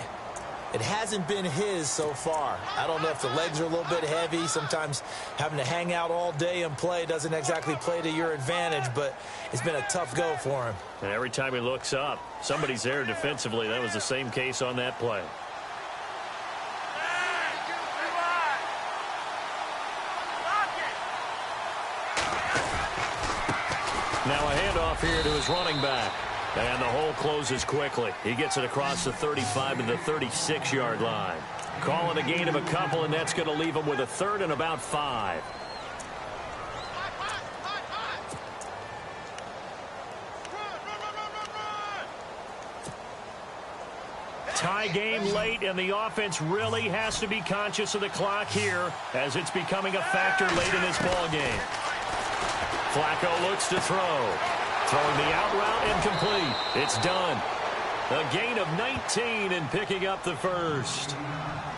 It hasn't been his so far. I don't know if the legs are a little bit heavy. Sometimes having to hang out all day and play doesn't exactly play to your advantage, but it's been a tough go for him. And every time he looks up, somebody's there defensively. That was the same case on that play. Now a handoff here to his running back. And the hole closes quickly. He gets it across the 35 to the 36-yard line. Calling a gain of a couple, and that's going to leave him with a 3rd and about 5. Tie game late, and the offense really has to be conscious of the clock here as it's becoming a factor late in this ball game. Flacco looks to throw. Throwing the out route incomplete. It's done. A gain of 19 and picking up the first.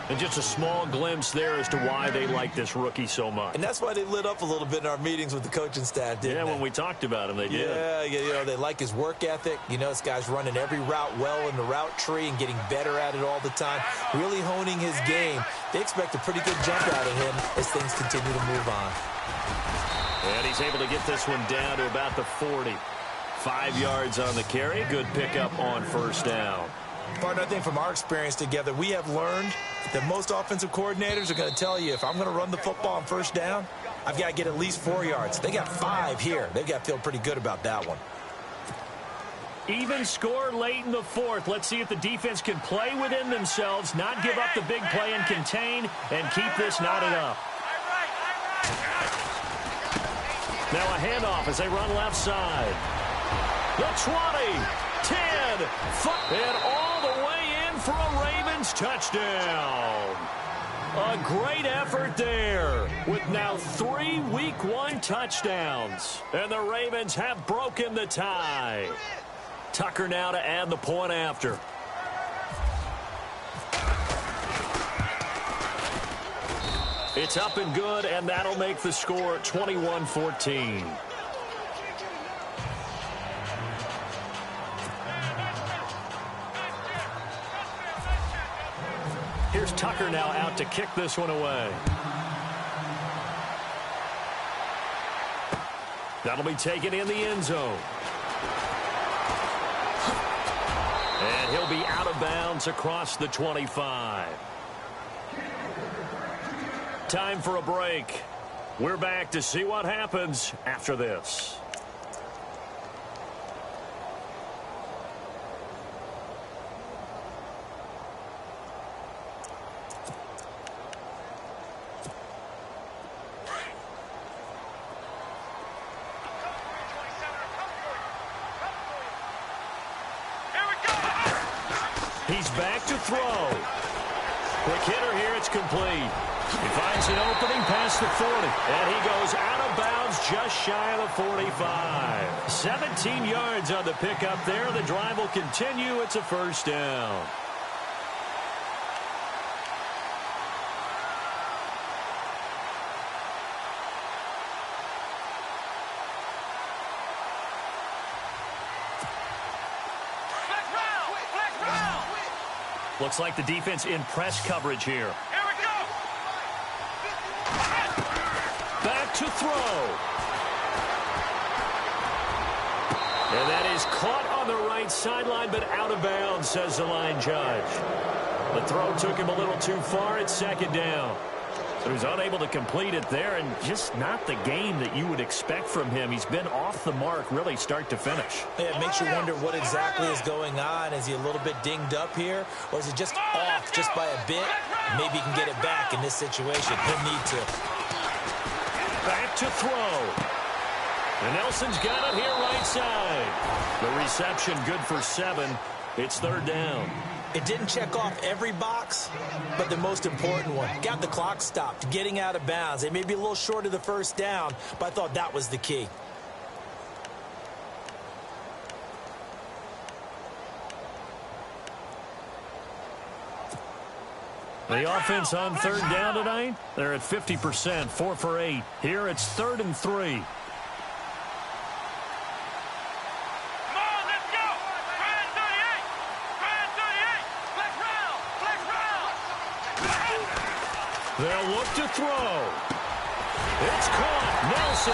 And just a small glimpse there as to why they like this rookie so much. And that's why they lit up a little bit in our meetings with the coaching staff, didn't they? When we talked about him, they did. Yeah, you know, they like his work ethic. You know, this guy's running every route well in the route tree and getting better at it all the time, really honing his game. They expect a pretty good jump out of him as things continue to move on. And he's able to get this one down to about the 40. 5 yards on the carry. Good pickup on first down. Partner, I think from our experience together, we have learned that most offensive coordinators are going to tell you, if I'm going to run the football on first down, I've got to get at least 4 yards. They got 5 here. They've got to feel pretty good about that one. Even score late in the 4th. Let's see if the defense can play within themselves, not give up the big play and contain, and keep this knotted up. Now a handoff as they run left side. The 20, 10, 5, and all the way in for a Ravens touchdown. A great effort there with now 3 Week 1 touchdowns. And the Ravens have broken the tie. Tucker now to add the point after. It's up and good, and that'll make the score 21-14. Here's Tucker now out to kick this one away. That'll be taken in the end zone. And he'll be out of bounds across the 25. Time for a break. We're back to see what happens after this. He's back to throw. Quick hitter here, it's complete. He finds an opening past the 40, and he goes out of bounds just shy of the 45. 17 yards on the pickup there. The drive will continue. It's a first down. Looks like the defense in press coverage here. Here we go. Back to throw. And that is caught on the right sideline, but out of bounds, says the line judge. The throw took him a little too far. It's second down. So he was unable to complete it there, and just not the game that you would expect from him. He's been off the mark really start to finish. Yeah, it makes you wonder what exactly is going on. Is he a little bit dinged up here, or is he just off just by a bit? Maybe he can get it back in this situation. He'll need to. Back to throw. And Nelson's got it here right side. The reception good for 7. It's third down. It didn't check off every box, but the most important one. Got the clock stopped, getting out of bounds. They may be a little short of the first down, but I thought that was the key. The offense on third down tonight, they're at 50%, 4 for 8. Here it's 3rd and 3. They'll look to throw. It's caught. Nelson.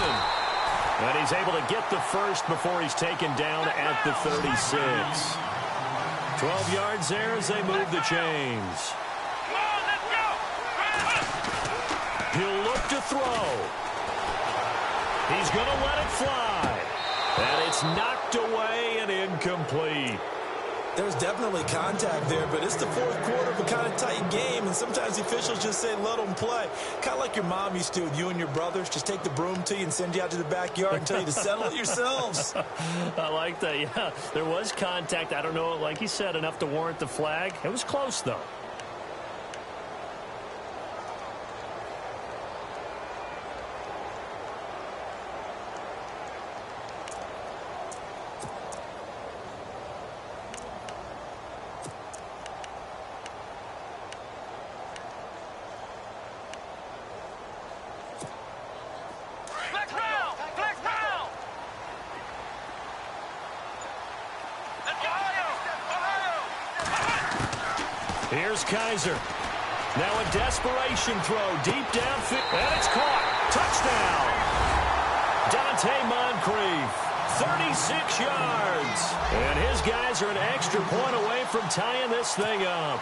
And he's able to get the first before he's taken down at the 36. 12 yards there as they move the chains. He'll look to throw. He's going to let it fly. And it's knocked away and incomplete. There's definitely contact there, but it's the fourth quarter of a kind of tight game, and sometimes the officials just say, let them play. Kind of like your mom used to with you and your brothers. Just take the broom to you and send you out to the backyard and tell you to settle it yourselves. I like that, yeah. There was contact. I don't know, like he said, enough to warrant the flag. It was close, though. Here's Kaiser. Now a desperation throw deep downfield. And it's caught. Touchdown. Dante Moncrief. 36 yards. And his guys are an extra point away from tying this thing up.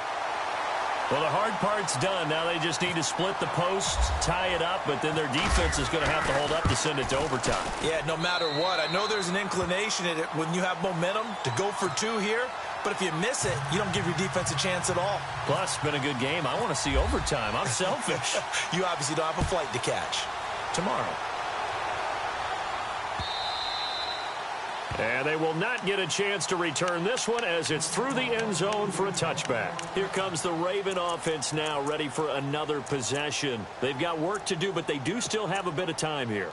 Well, the hard part's done. Now they just need to split the posts, tie it up, but then their defense is going to have to hold up to send it to overtime. Yeah, no matter what. I know there's an inclination in it when you have momentum to go for two here, but if you miss it, you don't give your defense a chance at all. Plus, it's been a good game. I want to see overtime. I'm selfish. You obviously don't have a flight to catch. Tomorrow. And they will not get a chance to return this one as it's through the end zone for a touchback. Here comes the Raven offense now, ready for another possession. They've got work to do, but they do still have a bit of time here.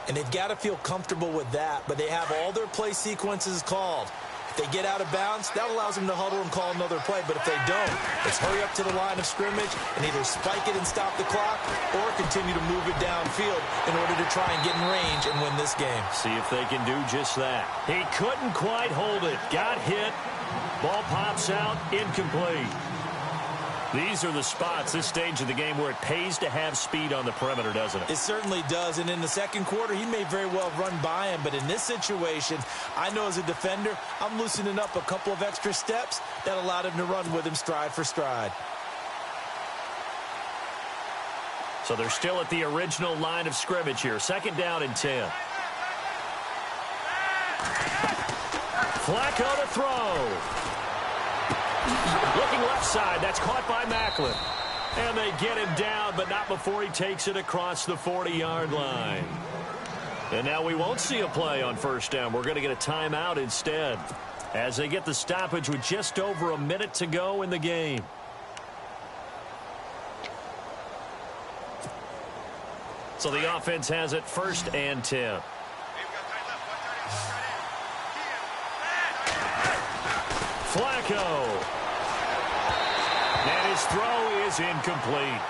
And they've got to feel comfortable with that, but they have all their play sequences called. If they get out of bounds, that allows them to huddle and call another play. But if they don't, it's hurry up to the line of scrimmage and either spike it and stop the clock or continue to move it downfield in order to try and get in range and win this game. See if they can do just that. He couldn't quite hold it. Got hit. Ball pops out. Incomplete. These are the spots, this stage of the game, where it pays to have speed on the perimeter, doesn't it? It certainly does, and in the second quarter, he may very well run by him, but in this situation, I know as a defender, I'm loosening up a couple of extra steps that allowed him to run with him stride for stride. So they're still at the original line of scrimmage here. 2nd down and 10. Flacco to throw. Looking left side. That's caught by Macklin. And they get him down, but not before he takes it across the 40-yard line. And now we won't see a play on 1st down. We're going to get a timeout instead as they get the stoppage with just over a minute to go in the game. So the offense has it 1st and 10. Flacco. And his throw is incomplete.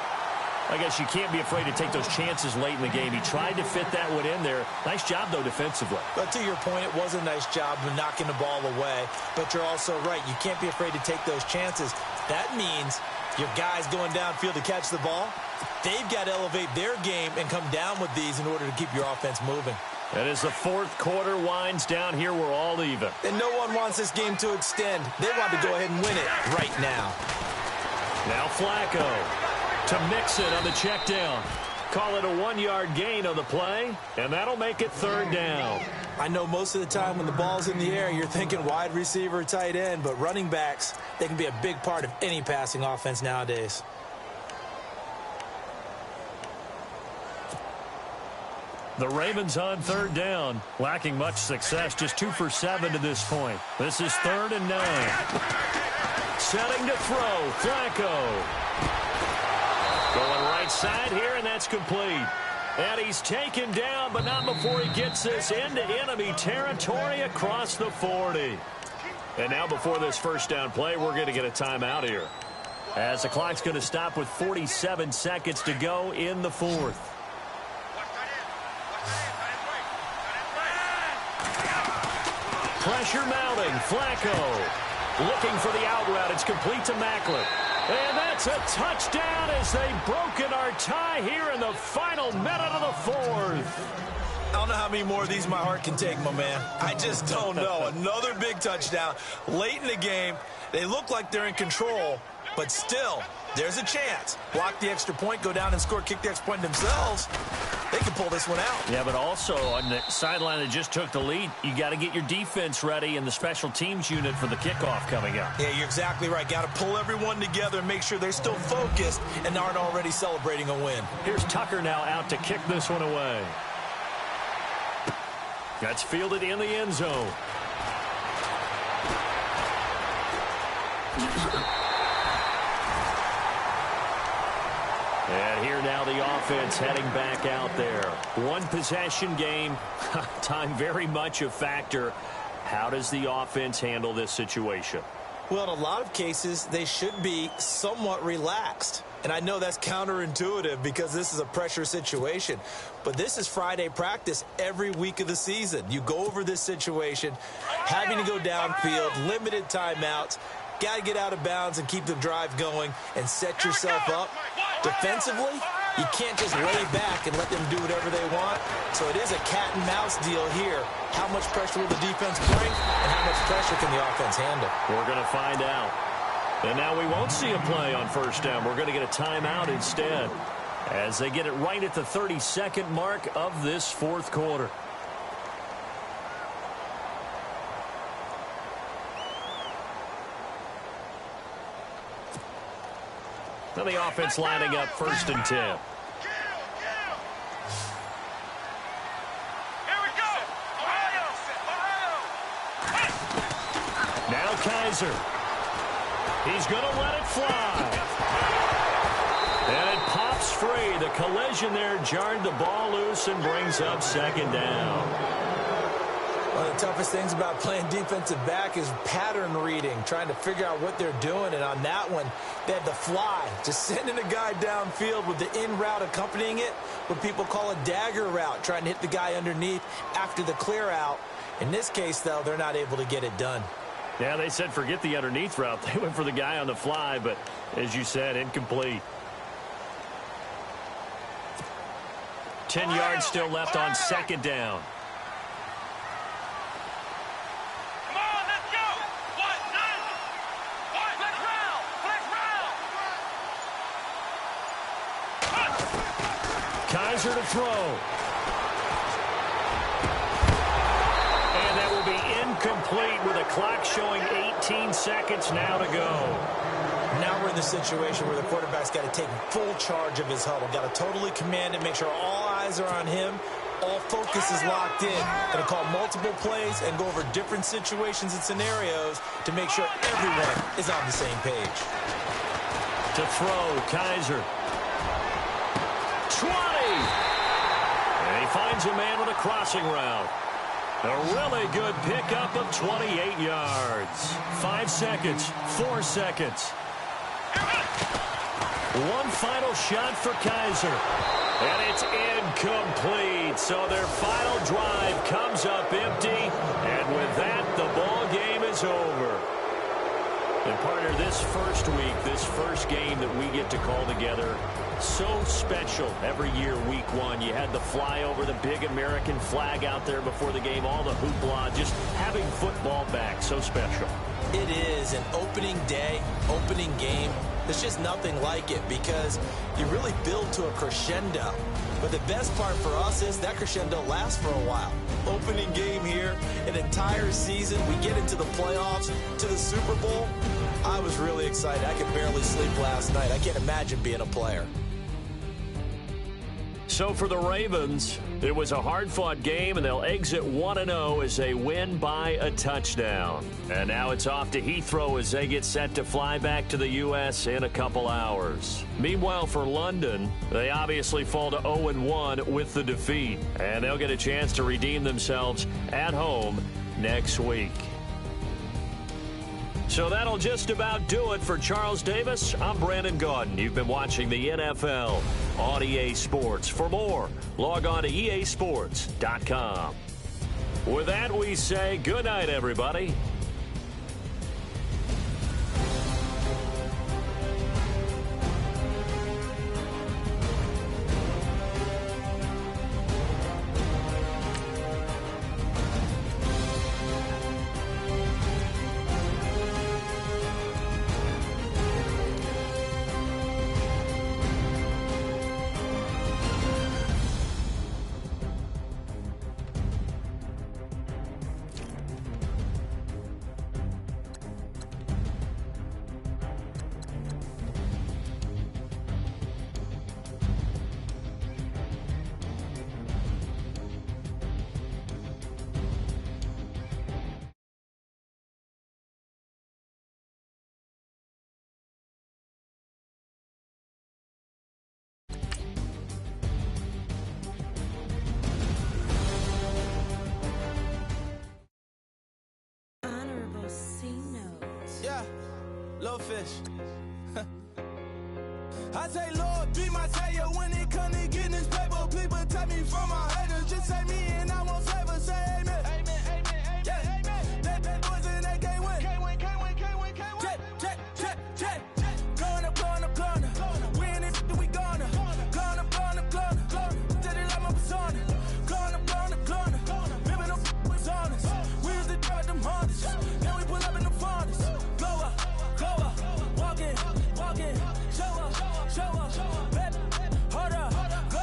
I guess you can't be afraid to take those chances late in the game. He tried to fit that one in there. Nice job, though, defensively. But to your point, it was a nice job of knocking the ball away. But you're also right. You can't be afraid to take those chances. That means your guys going downfield to catch the ball, they've got to elevate their game and come down with these in order to keep your offense moving. And as the 4th quarter winds down here, we're all even. And no one wants this game to extend. They want to go ahead and win it right now. Now Flacco to Mixon on the check down. Call it a 1-yard gain on the play, and that'll make it 3rd down. I know most of the time when the ball's in the air, you're thinking wide receiver, tight end, but running backs, they can be a big part of any passing offense nowadays. The Ravens on 3rd down, lacking much success, just 2 for 7 to this point. This is 3rd and 9. Setting to throw, Flacco. Going right side here, and that's complete. And he's taken down, but not before he gets this into enemy territory across the 40. And now before this 1st down play, we're going to get a timeout here. As the clock's going to stop with 47 seconds to go in the fourth. Pressure mounting. Flacco looking for the out route. It's complete to Macklin. And that's a touchdown as they've broken our tie here in the final minute of the fourth. I don't know how many more of these my heart can take, my man. I just don't know. Another big touchdown late in the game. They look like they're in control, but still, there's a chance. Block the extra point, go down and score, kick the extra point themselves. They can pull this one out. Yeah, but also on the sideline that just took the lead, you got to get your defense ready and the special teams unit for the kickoff coming up. Yeah, you're exactly right. Got to pull everyone together and make sure they're still focused and aren't already celebrating a win. Here's Tucker now out to kick this one away. That's fielded in the end zone. And here now the offense heading back out there. One possession game. Time very much a factor. How does the offense handle this situation? Well, in a lot of cases, they should be somewhat relaxed. And I know that's counterintuitive because this is a pressure situation. But this is Friday practice every week of the season. You go over this situation, having to go downfield, limited timeouts, got to get out of bounds and keep the drive going and set yourself up. Defensively, you can't just lay back and let them do whatever they want. So it is a cat and mouse deal here. How much pressure will the defense bring and how much pressure can the offense handle? We're going to find out. And now we won't see a play on first down. We're going to get a timeout instead as they get it right at the 30-second mark of this fourth quarter. Now the offense lining up 1st and 10. Here we go. Ohio. Now Kaiser. He's going to let it fly. And it pops free. The collision there jarred the ball loose and brings up 2nd down. One of the toughest things about playing defensive back is pattern reading, trying to figure out what they're doing. And on that one, they had the fly, just sending a guy downfield with the in route accompanying it, what people call a dagger route, trying to hit the guy underneath after the clear out. In this case, though, they're not able to get it done. Yeah, they said forget the underneath route. They went for the guy on the fly, but as you said, incomplete. 10 yards still left on 2nd down. Come on, let's go. Flex route. Kaiser to throw. And that will be incomplete with a clock showing 18 seconds now to go. Now we're in the situation where the quarterback's got to take full charge of his huddle. Got to totally command it, make sure all eyes are on him. All focus is locked in. Going to call multiple plays and go over different situations and scenarios to make sure everyone is on the same page. To throw, Kaiser. 20! And he finds a man with a crossing route. A really good pickup of 28 yards. 5 seconds, 4 seconds. One final shot for Kaiser. And it's incomplete. So their final drive comes up empty. And with that, the ball game is over. And partner, this first week, this first game that we get to call together, so special every year, week 1. You had the flyover, the big American flag out there before the game, all the hoopla, just having football back, so special. It is an opening day, opening game. There's just nothing like it because you really build to a crescendo. But the best part for us is that crescendo lasts for a while. Opening game here, an entire season. We get into the playoffs, to the Super Bowl. I was really excited. I could barely sleep last night. I can't imagine being a player. So for the Ravens, it was a hard-fought game, and they'll exit 1-0 as they win by a touchdown. And now it's off to Heathrow as they get set to fly back to the U.S. in a couple hours. Meanwhile, for London, they obviously fall to 0-1 with the defeat, and they'll get a chance to redeem themselves at home next week. So that'll just about do it for Charles Davis. I'm Brandon Gaudin. You've been watching the NFL on EA Sports. For more, log on to easports.com. With that, we say good night, everybody. Yeah, little fish. I say, Lord, be my savior when it comes to getting this paper. Please protect me from my haters. Just say me and I won't save us. Say amen. Amen, amen, amen. Yeah, amen. That boys and they can't win. Can't win, can't win, can't win, can't win. Jet. Going up. We in this, we gonna. Going up. Did it like my persona. Going up. Living up was honest. We used to drive them Hondas. Now we pull up in the Fondas. Go up. Walk in. Show up. Baby, hold up. Go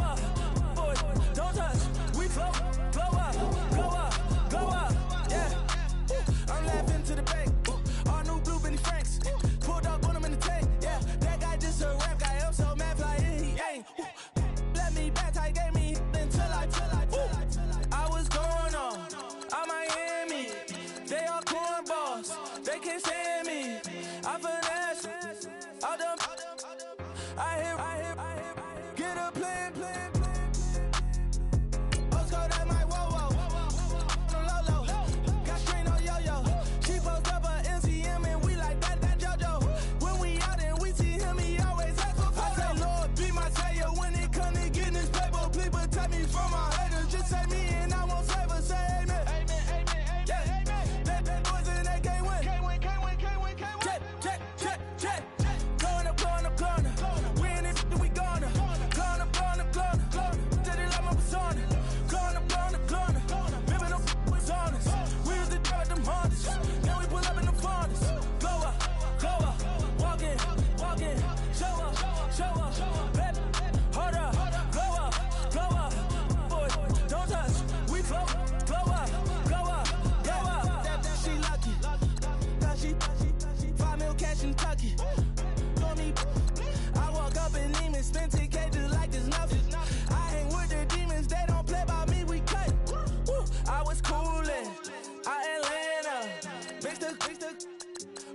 up. Boys, don't touch. We flow up. Yeah. I'm laughing to the bank. All new blue Benny Franks. Pulled up on him in the tank. Yeah, that guy just a rap guy. I'm so mad fly in, he ain't. Let me back, tight gave me until I was going on Miami. They all cornballs. They can't stand me. I finesse. All them. I hear. Get a plan. Oscar, that my whoa. Low. Got strain on yo-yo. She post up a MCM and we like that JoJo. When we out and we see him, he always ask for photo. I say, Lord, be my savior when it comes to getting this paper. Please protect me from my haters. Just say me and I won't save us. Say amen. Amen. Yeah, amen. That boys and they can't win. Can't win. Jet. Going up. We in this, we gonna. Going up. Did it like my persona. Going up. Living up was honest. We used to drive them Hondas. Now we pull up in the Fondas. Go up. Walk in. Show up. Baby, hold up. Go up. Boys, don't touch. We flow up. That she lucky. She 5 mil cash in Kentucky. For me, I walk up in Neiman, spend 10K just like it's nothing. I hang with the demons, they don't play by me, we cut. Woo. I was coolin', Atlanta, mixed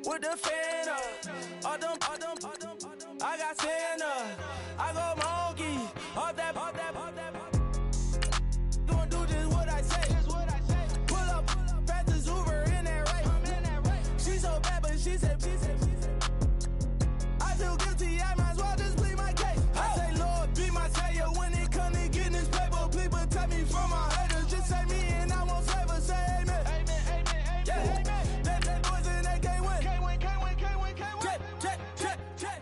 with the Fanta. All them, I got Santa, I go monkey, all that. Gonna do just what I say. Pull up, fast as Uber in that race. She so bad, but she said. I feel guilty, I might as well just plead my case. I say, Lord, be my savior when it comes to getting this paper. Please protect me from my haters. Just say me and I won't save us. Say amen. Amen. Yeah, that boys and they can't win. Can't win. Jet.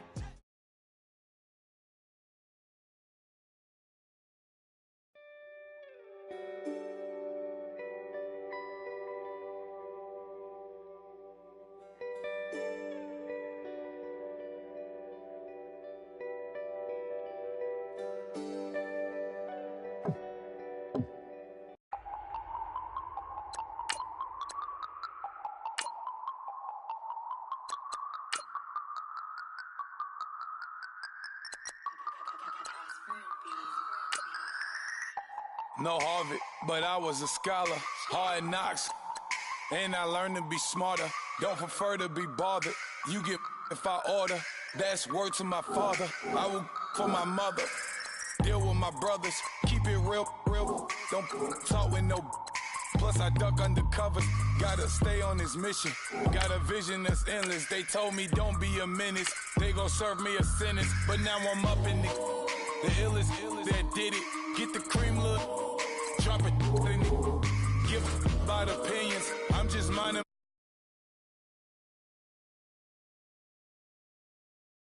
No Harvard, but I was a scholar. Hard knocks, and I learned to be smarter. Don't prefer to be bothered. You get if I order. That's word to my father. I will for my mother. Deal with my brothers. Keep it real. Don't talk with no. Plus I duck under covers, gotta stay on this mission. Got a vision that's endless, they told me don't be a menace. They gon' serve me a sentence, but now I'm up in the illest that did it. Get the cream look, drop it, give by the pen.